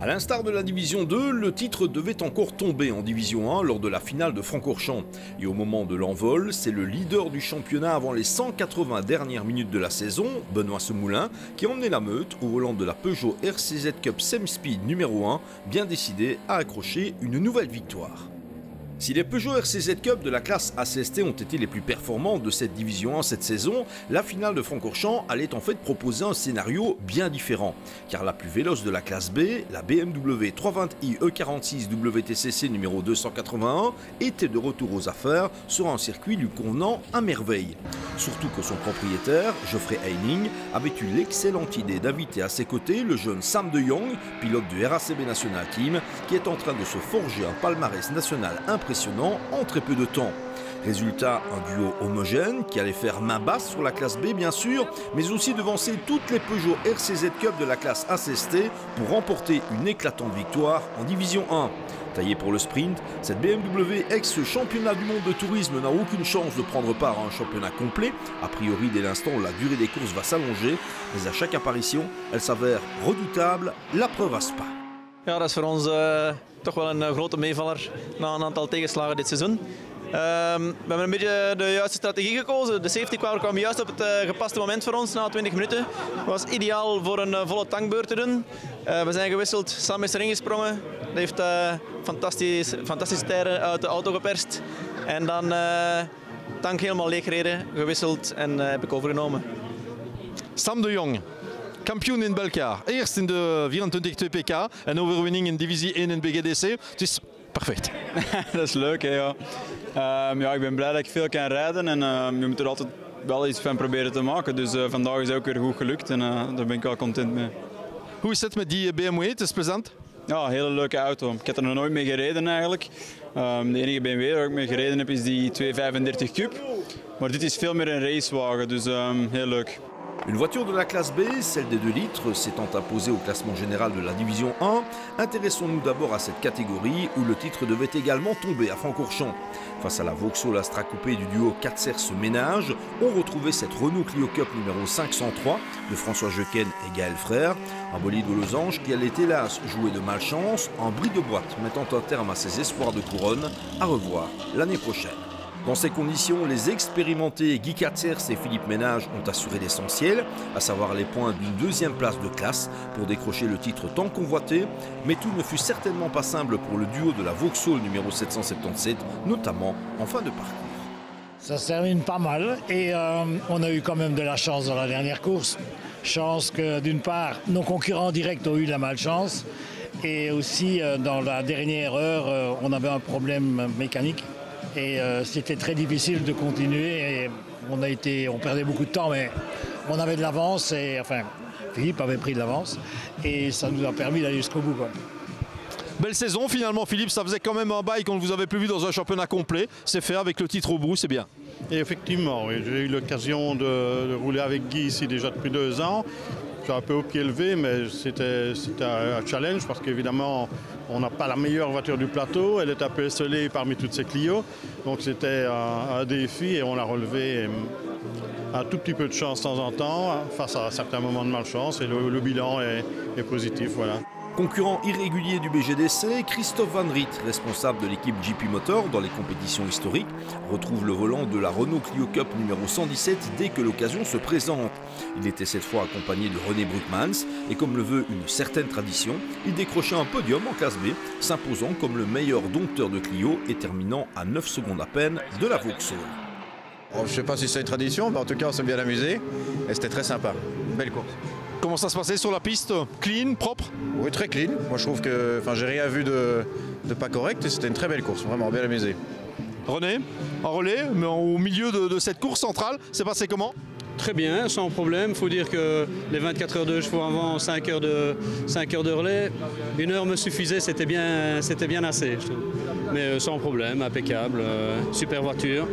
A l'instar de la Division 2, le titre devait encore tomber en Division 1 lors de la finale de Francorchamps. Et au moment de l'envol, c'est le leader du championnat avant les 180 dernières minutes de la saison, Benoît Semoulin, qui a emmené la Meute au volant de la Peugeot RCZ Cup Semspeed numéro 1, bien décidé à accrocher une nouvelle victoire. Si les Peugeot RCZ Cup de la classe ACST ont été les plus performants de cette Division 1 cette saison, la finale de Francorchamps allait en fait proposer un scénario bien différent. Car la plus véloce de la classe B, la BMW 320i E46 WTCC numéro 281, était de retour aux affaires sur un circuit lui convenant à merveille. Surtout que son propriétaire, Geoffrey Heining, avait eu l'excellente idée d'inviter à ses côtés le jeune Sam de Jong, pilote du RACB National Team, qui est en train de se forger un palmarès national impressionnant en très peu de temps. Résultat, un duo homogène qui allait faire main basse sur la classe B bien sûr, mais aussi devancer toutes les Peugeot RCZ Cup de la classe ACST pour remporter une éclatante victoire en Division 1. Taillée pour le sprint, cette BMW ex-championnat du monde de tourisme n'a aucune chance de prendre part à un championnat complet. A priori, dès l'instant où la durée des courses va s'allonger, mais à chaque apparition, elle s'avère redoutable, la preuve à Spa. Ja, dat is voor ons toch wel een grote meevaller na een aantal tegenslagen dit seizoen. We hebben een beetje de juiste strategie gekozen. De safety car kwam juist op het gepaste moment voor ons na 20 minuten. Het was ideaal voor een volle tankbeurt te doen. We zijn gewisseld, Sam is erin gesprongen. Hij heeft fantastische tijden uit de auto geperst. En dan tank helemaal leeg gereden, gewisseld en heb ik overgenomen. Sam de Jong. Kampioen in Belkaar. Eerst in de 24 PK en overwinning in divisie 1 in BGDC. Het is perfect. Dat is leuk, hè, ja. Ja, ik ben blij dat ik veel kan rijden en je moet er altijd wel iets van proberen te maken. Dus vandaag is het ook weer goed gelukt en daar ben ik wel content mee. Hoe is het met die BMW? Het is plezant? Ja, een hele leuke auto. Ik heb er nog nooit mee gereden eigenlijk. De enige BMW waar ik mee gereden heb is die 235 Cup. Maar dit is veel meer een racewagen, dus heel leuk. Une voiture de la classe B, celle des 2 litres, s'étant imposée au classement général de la Division 1, intéressons-nous d'abord à cette catégorie où le titre devait également tomber à Francorchamps. Face à la Vauxhall Astra Coupé du duo 4 Ménage, on retrouvait cette Renault Clio Cup numéro 503 de François Jequenne et Gaël Frère, un bolide aux losanges qui allait hélas jouer de malchance, un bris de boîte mettant un terme à ses espoirs de couronne, à revoir l'année prochaine. Dans ces conditions, les expérimentés Guy Katzers et Philippe Ménage ont assuré l'essentiel, à savoir les points d'une 2e place de classe pour décrocher le titre tant convoité, mais tout ne fut certainement pas simple pour le duo de la Vauxhall numéro 777, notamment en fin de parcours. Ça se termine pas mal et on a eu quand même de la chance dans la dernière course. Chance que d'une part, nos concurrents directs ont eu de la malchance et aussi dans la dernière heure, on avait un problème mécanique. Et c'était très difficile de continuer et on perdait beaucoup de temps mais on avait de l'avance et enfin Philippe avait pris de l'avance et ça nous a permis d'aller jusqu'au bout, quoi. Belle saison finalement Philippe, ça faisait quand même un bail qu'on ne vous avait plus vu dans un championnat complet. C'est fait avec le titre au bout, c'est bien. Et effectivement, oui, j'ai eu l'occasion de rouler avec Guy ici déjà depuis 2 ans. J'ai un peu au pied levé, mais c'était un challenge parce qu'évidemment, on n'a pas la meilleure voiture du plateau. Elle est un peu esselée parmi toutes ces Clio. Donc c'était un défi et on a relevé un tout petit peu de chance de temps en temps face à certains moments de malchance. Et le bilan est positif, voilà. Concurrent irrégulier du BGDC, Christophe Van Riet, responsable de l'équipe GP Motor dans les compétitions historiques, retrouve le volant de la Renault Clio Cup numéro 117 dès que l'occasion se présente. Il était cette fois accompagné de René Brugmans et comme le veut une certaine tradition, il décrochait un podium en classe B, s'imposant comme le meilleur dompteur de Clio et terminant à 9 secondes à peine de la Vauxhall. Je ne sais pas si c'est une tradition, mais en tout cas on s'est bien amusé et c'était très sympa. Une belle course. Comment ça se passait sur la piste? Clean, propre? Oui, très clean. Moi je trouve que j'ai rien vu de pas correct et c'était une très belle course, vraiment bien amusé. René, en relais, mais au milieu de cette course centrale, c'est passé comment? Très bien, sans problème. Il faut dire que les 24 heures de chevaux avant, 5 heures de relais, 1 heure me suffisait, c'était bien assez, je trouve. Mais sans problème, impeccable, super voiture,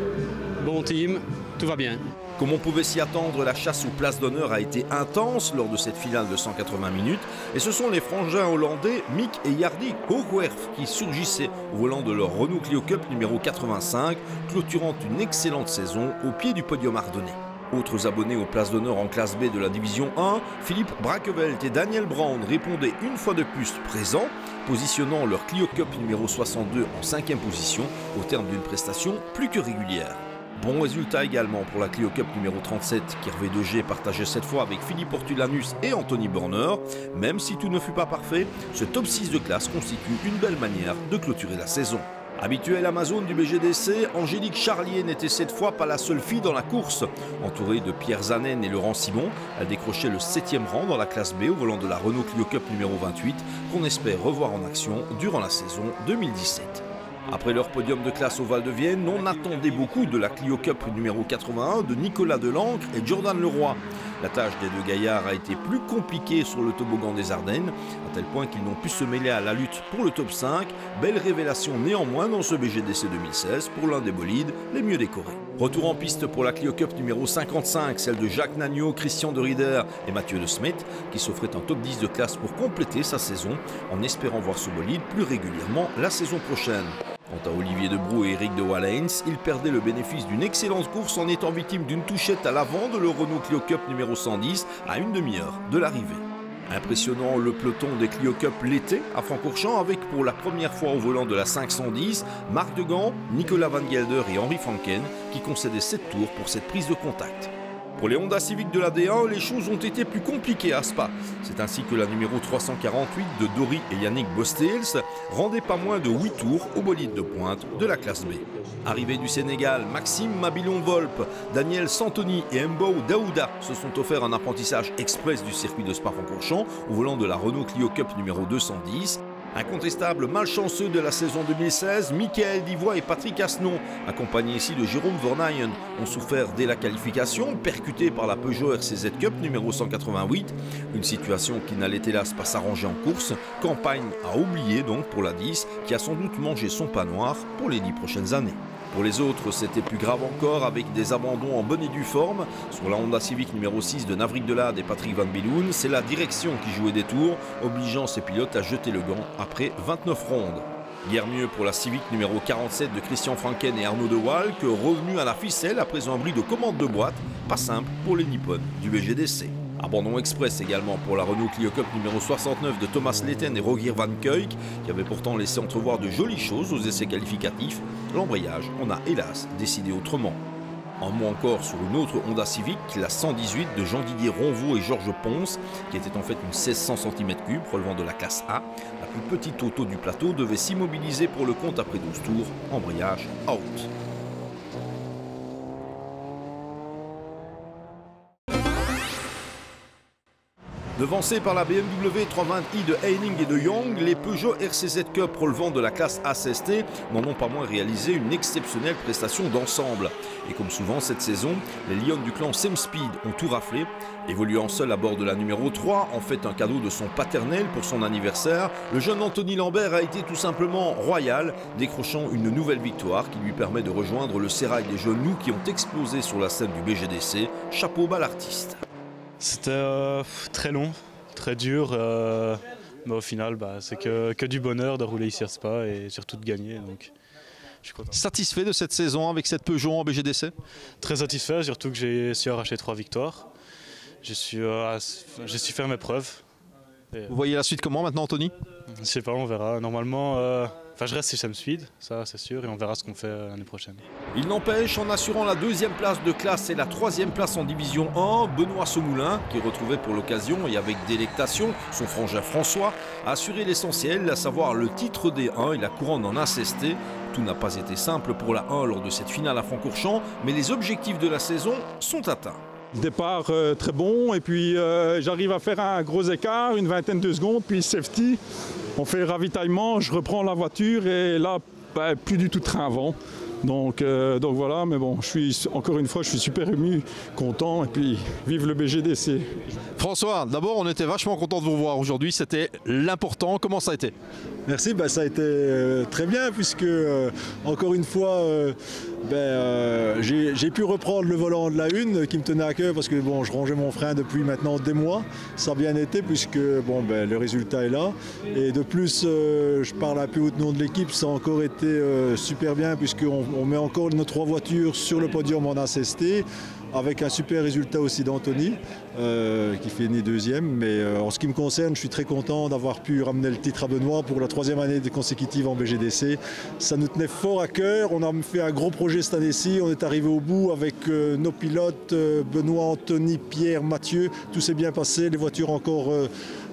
bon team, tout va bien. Comme on pouvait s'y attendre, la chasse aux places d'honneur a été intense lors de cette finale de 180 minutes et ce sont les frangins hollandais Mick et Jardy Hoogwerf qui surgissaient au volant de leur Renault Clio Cup numéro 85, clôturant une excellente saison au pied du podium ardennais. Autres abonnés aux places d'honneur en classe B de la division 1, Philippe Braquevelt et Daniel Brown répondaient une fois de plus présents, positionnant leur Clio Cup numéro 62 en 5e position au terme d'une prestation plus que régulière. Bon résultat également pour la Clio Cup numéro 37 qu'Hervé Degé partageait cette fois avec Philippe Ortulanus et Anthony Borner. Même si tout ne fut pas parfait, ce top 6 de classe constitue une belle manière de clôturer la saison. Habituelle Amazone du BGDC, Angélique Charlier n'était cette fois pas la seule fille dans la course. Entourée de Pierre Zanen et Laurent Simon, elle décrochait le 7e rang dans la classe B au volant de la Renault Clio Cup numéro 28 qu'on espère revoir en action durant la saison 2017. Après leur podium de classe au Val-de-Vienne, on attendait beaucoup de la Clio Cup numéro 81 de Nicolas Delancre et Jordan Leroy. La tâche des deux gaillards a été plus compliquée sur le toboggan des Ardennes, à tel point qu'ils n'ont pu se mêler à la lutte pour le top 5. Belle révélation néanmoins dans ce BGDC 2016 pour l'un des bolides les mieux décorés. Retour en piste pour la Clio Cup numéro 55, celle de Jacques Nagnaud, Christian de Rieder et Mathieu de Smet, qui s'offrait un top 10 de classe pour compléter sa saison, en espérant voir ce bolide plus régulièrement la saison prochaine. Quant à Olivier Debrou et Eric de Wallens, ils perdaient le bénéfice d'une excellente course en étant victimes d'une touchette à l'avant de leur Renault Clio Cup numéro 110 à une demi-heure de l'arrivée. Impressionnant le peloton des Clio Cup l'été à Francorchamps avec pour la première fois au volant de la 510, Marc Degan, Nicolas Van Gelder et Henri Franken qui concédaient 7 tours pour cette prise de contact. Pour les Honda Civic de la D1, les choses ont été plus compliquées à Spa. C'est ainsi que la numéro 348 de Dory et Yannick Bostels rendait pas moins de 8 tours au bolide de pointe de la classe B. Arrivés du Sénégal, Maxime Mabilon-Volpe, Daniel Santoni et Mbou Daouda se sont offerts un apprentissage express du circuit de Spa-Francorchamps au volant de la Renault Clio Cup numéro 210. Incontestable malchanceux de la saison 2016, Michael Divois et Patrick Asnon, accompagnés ici de Jérôme Verneyen, ont souffert dès la qualification, percutés par la Peugeot RCZ Cup numéro 188. Une situation qui n'allait hélas pas s'arranger en course. Campagne à oublier donc pour la 10, qui a sans doute mangé son pain noir pour les 10 prochaines années. Pour les autres, c'était plus grave encore avec des abandons en bonne et due forme. Sur la Honda Civic numéro 6 de Navrik Delade et Patrick Van Biloun, c'est la direction qui jouait des tours, obligeant ses pilotes à jeter le gant après 29 rondes. Guère mieux pour la Civic numéro 47 de Christian Franken et Arnaud De Waal que revenu à la ficelle après un bris de commande de boîte, pas simple pour les Nippon du BGDC. Abandon express également pour la Renault Clio Cup numéro 69 de Thomas Letten et Rogier Van Kuijk, qui avaient pourtant laissé entrevoir de jolies choses aux essais qualificatifs. L'embrayage en a hélas décidé autrement. Un mot encore sur une autre Honda Civic, la 118 de Jean-Didier Ronvaux et Georges Ponce, qui était en fait une 1600 cm3 relevant de la classe A. La plus petite auto du plateau devait s'immobiliser pour le compte après 12 tours, embrayage out. Devancés par la BMW 320i de Heining et de Young, les Peugeot RCZ Cup relevant de la classe ACST n'en ont pas moins réalisé une exceptionnelle prestation d'ensemble. Et comme souvent cette saison, les Lions du clan Semspeed ont tout raflé. Évoluant seul à bord de la numéro 3, en fait un cadeau de son paternel pour son anniversaire, le jeune Anthony Lambert a été tout simplement royal, décrochant une nouvelle victoire qui lui permet de rejoindre le sérail des jeunes loups qui ont explosé sur la scène du BGDC. Chapeau bas l'artiste. C'était très long, très dur, mais au final c'est que du bonheur de rouler ici à Spa et surtout de gagner. Donc, je suis content. Satisfait de cette saison avec cette Peugeot en BGDC? Très satisfait, surtout que j'ai su arracher 3 victoires. J'ai su faire mes preuves. Vous voyez la suite comment maintenant, Anthony? Je ne sais pas, on verra. Normalement, je reste chez Semspeed, ça c'est sûr, et on verra ce qu'on fait l'année prochaine. Il n'empêche, en assurant la 2e place de classe et la 3e place en division 1, Benoît Semoulin, qui retrouvait pour l'occasion et avec délectation son frangin François, a assuré l'essentiel, à savoir le titre des 1 et la couronne en ACST. Tout n'a pas été simple pour la 1 lors de cette finale à Francorchamps, mais les objectifs de la saison sont atteints. Départ très bon et puis j'arrive à faire un gros écart, une vingtaine de secondes, puis safety. On fait le ravitaillement, je reprends la voiture et là, plus du tout de train avant. Donc voilà, mais bon, encore une fois, je suis super ému, content et puis vive le BGDC. François, d'abord, on était vachement content de vous voir aujourd'hui, c'était l'important. Comment ça a été? Merci, ça a été très bien puisque, encore une fois, j'ai pu reprendre le volant de la 1 qui me tenait à cœur parce que je rangeais mon frein depuis maintenant des mois. Ça a bien été puisque le résultat est là. Et de plus, je parle un peu au nom de l'équipe, ça a encore été super bien puisqu'on met encore nos 3 voitures sur le podium en ACST. avec un super résultat aussi d'Anthony, qui finit deuxième. Mais en ce qui me concerne, je suis très content d'avoir pu ramener le titre à Benoît pour la 3e année consécutive en BGDC. Ça nous tenait fort à cœur. On a fait un gros projet cette année-ci. On est arrivé au bout avec nos pilotes, Benoît, Anthony, Pierre, Mathieu. Tout s'est bien passé. Les voitures encore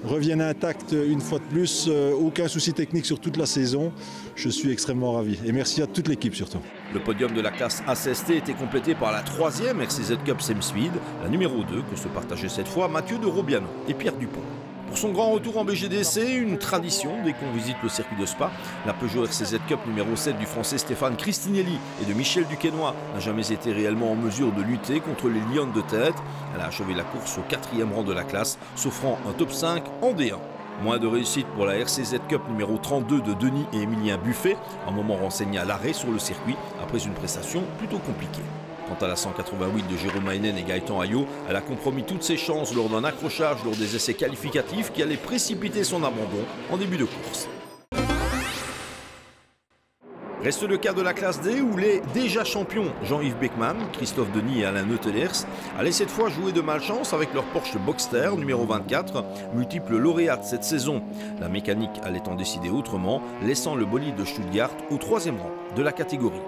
reviennent intactes une fois de plus. Aucun souci technique sur toute la saison. Je suis extrêmement ravi. Et merci à toute l'équipe surtout. Le podium de la classe ACST était complété par la 3e RCZ Cup Semspeed, la numéro 2 que se partageaient cette fois Mathieu de Robiano et Pierre Dupont. Pour son grand retour en BGDC, une tradition dès qu'on visite le circuit de Spa, la Peugeot RCZ Cup numéro 7 du français Stéphane Cristinelli et de Michel Duquesnoy n'a jamais été réellement en mesure de lutter contre les Lions de tête. Elle a achevé la course au 4e rang de la classe, s'offrant un top 5 en D1. Moins de réussite pour la RCZ Cup numéro 32 de Denis et Emilien Buffet, un moment renseigné à l'arrêt sur le circuit après une prestation plutôt compliquée. Quant à la 188 de Jérôme Heinen et Gaëtan Ayot, elle a compromis toutes ses chances lors d'un accrochage lors des essais qualificatifs qui allaient précipiter son abandon en début de course. Reste le cas de la classe D où les déjà champions Jean-Yves Beckman, Christophe Denis et Alain Neutelers allaient cette fois jouer de malchance avec leur Porsche Boxster numéro 24, multiple lauréat cette saison. La mécanique allait en décider autrement, laissant le bolide de Stuttgart au 3e rang de la catégorie.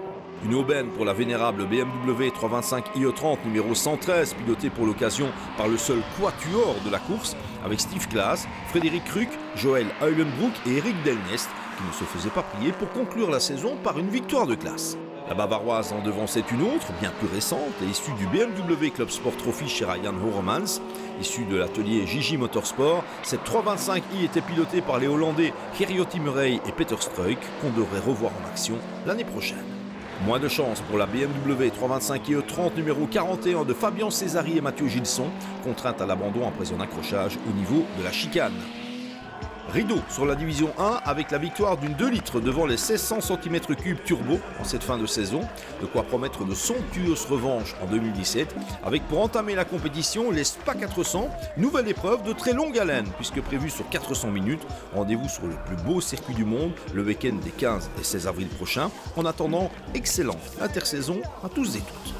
Une aubaine pour la vénérable BMW 325 IE30 numéro 113, pilotée pour l'occasion par le seul quatuor de la course, avec Steve Klaas, Frédéric Ruck, Joël Eulenbroek et Eric Delnest, qui ne se faisaient pas prier pour conclure la saison par une victoire de classe. La Bavaroise en devançait une autre, bien plus récente, et issue du BMW Club Sport Trophy chez Ryan Horemans. Issue de l'atelier Gigi Motorsport, cette 325i était pilotée par les Hollandais Gerjotti Murray et Peter Struik, qu'on devrait revoir en action l'année prochaine. Moins de chance pour la BMW 325 IE30 numéro 41 de Fabien Césari et Mathieu Gilson, contrainte à l'abandon après un accrochage au niveau de la chicane. Rideau sur la division 1 avec la victoire d'une 2 litres devant les 1600 cm3 turbo en cette fin de saison, de quoi promettre de somptueuses revanches en 2017, avec pour entamer la compétition les Spa 400, nouvelle épreuve de très longue haleine puisque prévue sur 400 minutes, rendez-vous sur le plus beau circuit du monde le week-end des 15 et 16 avril prochains. En attendant, excellente intersaison à tous et toutes.